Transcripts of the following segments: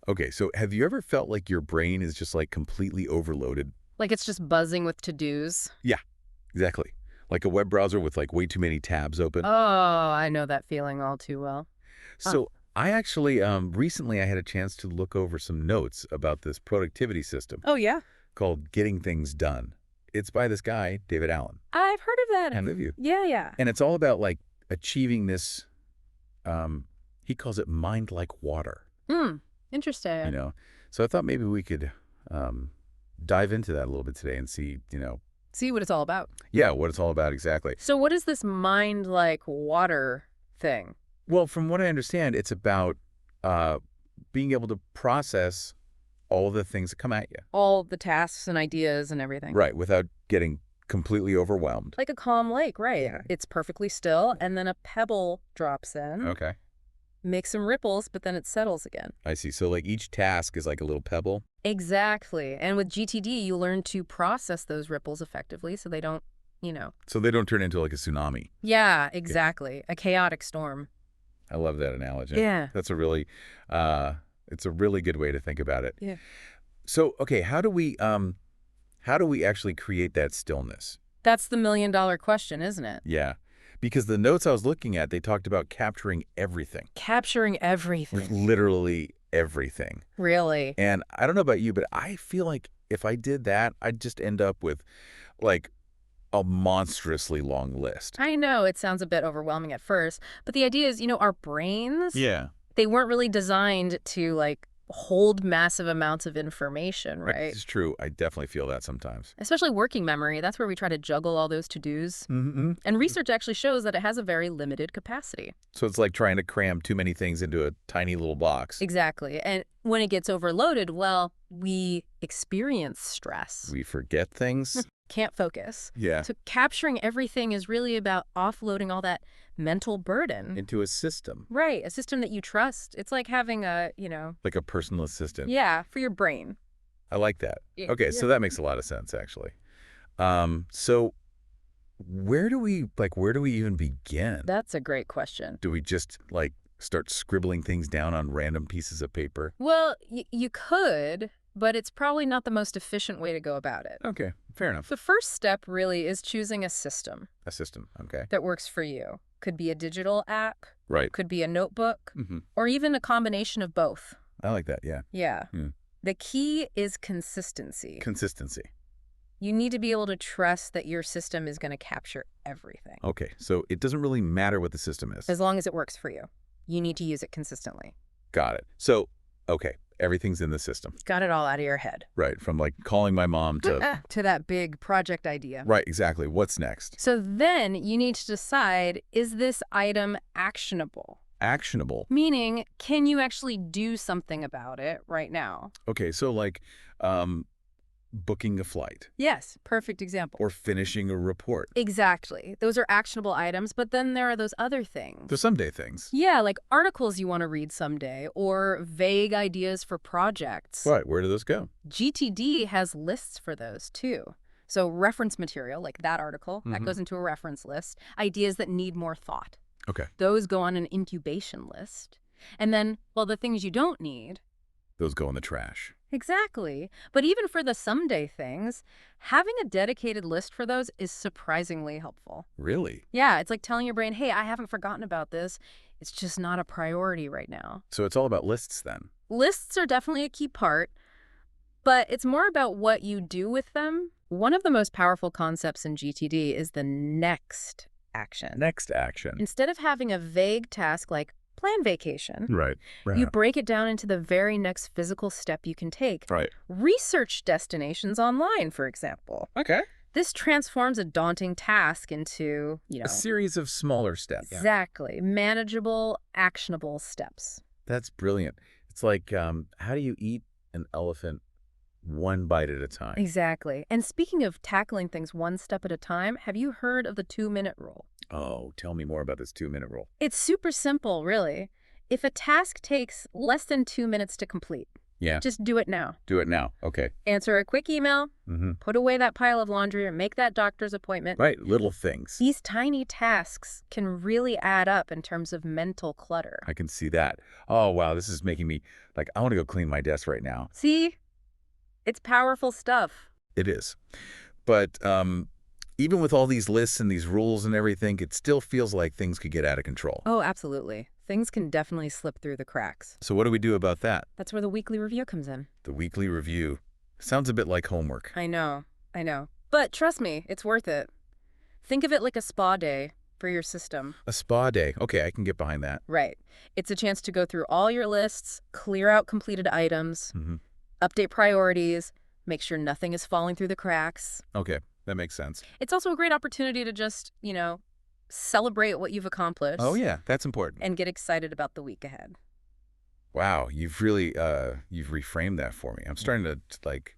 Okay, so have you ever felt like your brain is just like completely overloaded? Like it's just buzzing with to-dos. Yeah, exactly. Like a web browser with like way too many tabs open. Oh, I know that feeling all too well. Huh. So I actually recently I had a chance to look over some notes about this productivity system Oh, yeah? called Getting Things Done. It's by this guy, David Allen. I've heard of that. Have you? Yeah, yeah. And it's all about like achieving this he calls it mind like water, Hmm. you Interesting. know. So I thought maybe we could dive into that a little bit today and see, See what it's all about. yeah, what it's all about exactly. So what is this mind like water thing? Well, from what I understand, it's about uh, being able to process all the things that come at you, All the tasks and ideas and everything. right, without getting completely overwhelmed. Like a calm lake, right? Yeah. It's perfectly still, and then a pebble drops in, Okay, makes some ripples, but then it settles again. I see. So like each task is like a little pebble. Exactly. And with GTD, you learn to process those ripples effectively so they don't, So they don't turn into like a tsunami. Yeah, exactly. A chaotic storm. I love that analogy. Yeah. That's it's a really good way to think about it. Yeah. So, okay, how do we actually create that stillness? That's the million-dollar question, isn't it? Yeah. Because the notes I was looking at, they talked about capturing everything, Capturing everything. literally everything. Really. And I don't know about you, but I feel like if I did that, I'd just end up with like a monstrously long list. I know it sounds a bit overwhelming at first, but the idea is, our brains, Yeah. they weren't really designed to hold massive amounts of information, right? It's true. I definitely feel that sometimes. Especially working memory. That's where we try to juggle all those to-dos. Mm-hmm. And research actually shows that it has a very limited capacity. So it's like trying to cram too many things into a tiny little box. Exactly. And when it gets overloaded, well, we experience stress. We forget things. Can't focus. Yeah. So capturing everything is really about offloading all that mental burden. Into a system, Right. A system that you trust. It's like having like a personal assistant. yeah, for your brain. I like that. Yeah. Okay, so that makes a lot of sense, actually. So where do we even begin? That's a great question. Do we just like start scribbling things down on random pieces of paper? Well, you could, but it's probably not the most efficient way to go about it. Okay, fair enough. The first step really is choosing a system A system, okay. that works for you. Could be a digital app, Right. could be a notebook, Mm-hmm. or even a combination of both. I like that, yeah. Yeah. Hmm. The key is consistency. Consistency. You need to be able to trust that your system is going to capture everything. Okay, so it doesn't really matter what the system is. As long as it works for you. You need to use it consistently. Got it. So, okay, everything's in the system. Got it all out of your head. Right, from like calling my mom to... To that big project idea. Right, exactly. What's next? So then you need to decide, is this item actionable? Actionable. Meaning, can you actually do something about it right now? Okay, so like booking a flight Yes, perfect example. or finishing a report. Exactly. Those are actionable items, but then there are those other things. The someday things. Yeah, like articles you want to read someday or vague ideas for projects. Right, where do those go? GTD has lists for those too. So reference material, like that article, that Mhm. goes into a reference list. Ideas that need more thought. Okay, Those go on an incubation list. And then, well, the things you don't need. those go in the trash. Exactly. But even for the someday things, having a dedicated list for those is surprisingly helpful. Really? Yeah, it's like telling your brain, hey, I haven't forgotten about this. It's just not a priority right now. So it's all about lists then. Lists are definitely a key part, but it's more about what you do with them. One of the most powerful concepts in GTD is the next action. Next action. Instead of having a vague task like plan vacation, Right. you break it down into the very next physical step you can take. Right. Research destinations online, for example. Okay. This transforms a daunting task into, A series of smaller steps. exactly, manageable, actionable steps. That's brilliant. It's like, how do you eat an elephant one bite at a time? Exactly. And speaking of tackling things one step at a time, have you heard of the 2-minute rule? Oh, tell me more about this 2-minute rule. It's super simple, really. If a task takes less than 2 minutes to complete, Yeah. Just do it now. Do it now. Okay. Answer a quick email, Mm-hmm. put away that pile of laundry, or make that doctor's appointment. Right. Little things. These tiny tasks can really add up in terms of mental clutter. I can see that. Oh, wow. This is making me like, I want to go clean my desk right now. See? It's powerful stuff. It is. But even with all these lists and these rules and everything, it still feels like things could get out of control. Oh, absolutely. Things can definitely slip through the cracks. So what do we do about that? That's where the weekly review comes in. The weekly review. Sounds a bit like homework. I know. But trust me, it's worth it. Think of it like a spa day for your system. A spa day. Okay, I can get behind that. Right. It's a chance to go through all your lists, clear out completed items, Mm-hmm. update priorities, make sure nothing is falling through the cracks. Okay, that makes sense. It's also a great opportunity to just, celebrate what you've accomplished. Oh, yeah, that's important. And get excited about the week ahead. Wow, you've really you've reframed that for me. I'm starting to like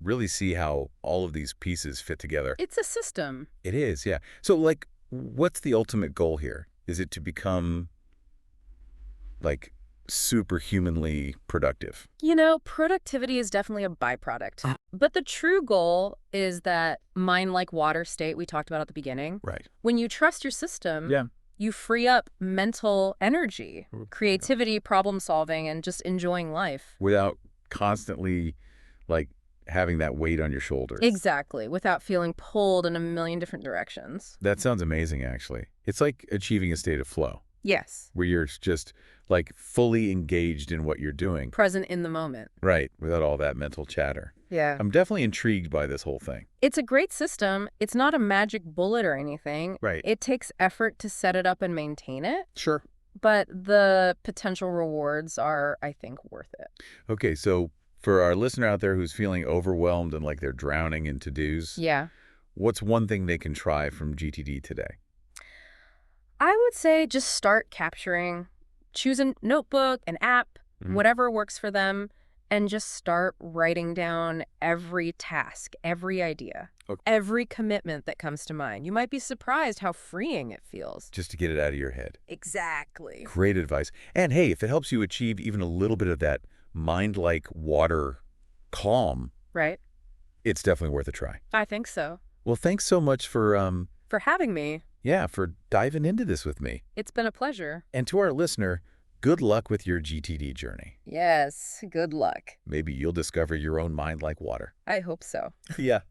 really see how all of these pieces fit together. It's a system. It is, yeah. So like what's the ultimate goal here? Is it to become like superhumanly productive? Productivity is definitely a byproduct. But the true goal is that mind-like water state we talked about at the beginning. Right. When you trust your system, Yeah. you free up mental energy, creativity, problem solving, and just enjoying life. Without constantly like having that weight on your shoulders. Exactly, without feeling pulled in a million different directions. That sounds amazing, actually. It's like achieving a state of flow Yes, where you're just like fully engaged in what you're doing. present in the moment. Right. Without all that mental chatter. Yeah. I'm definitely intrigued by this whole thing. It's a great system. It's not a magic bullet or anything. Right. It takes effort to set it up and maintain it, Sure. but the potential rewards are, I think, worth it. Okay, so for our listener out there who's feeling overwhelmed and like they're drowning in to-dos, Yeah. what's one thing they can try from GTD today? I would say just start capturing. Choose a notebook, an app, Mhm. whatever works for them, and just start writing down every task, every idea, Okay. every commitment that comes to mind. You might be surprised how freeing it feels. Just to get it out of your head. Exactly. Great advice. And hey, if it helps you achieve even a little bit of that mind-like water calm, Right? it's definitely worth a try. I think so. Well, thanks so much for For having me, for diving into this with me. it's been a pleasure. And to our listener, good luck with your GTD journey. Yes, good luck. Maybe you'll discover your own mind like water. I hope so. Yeah.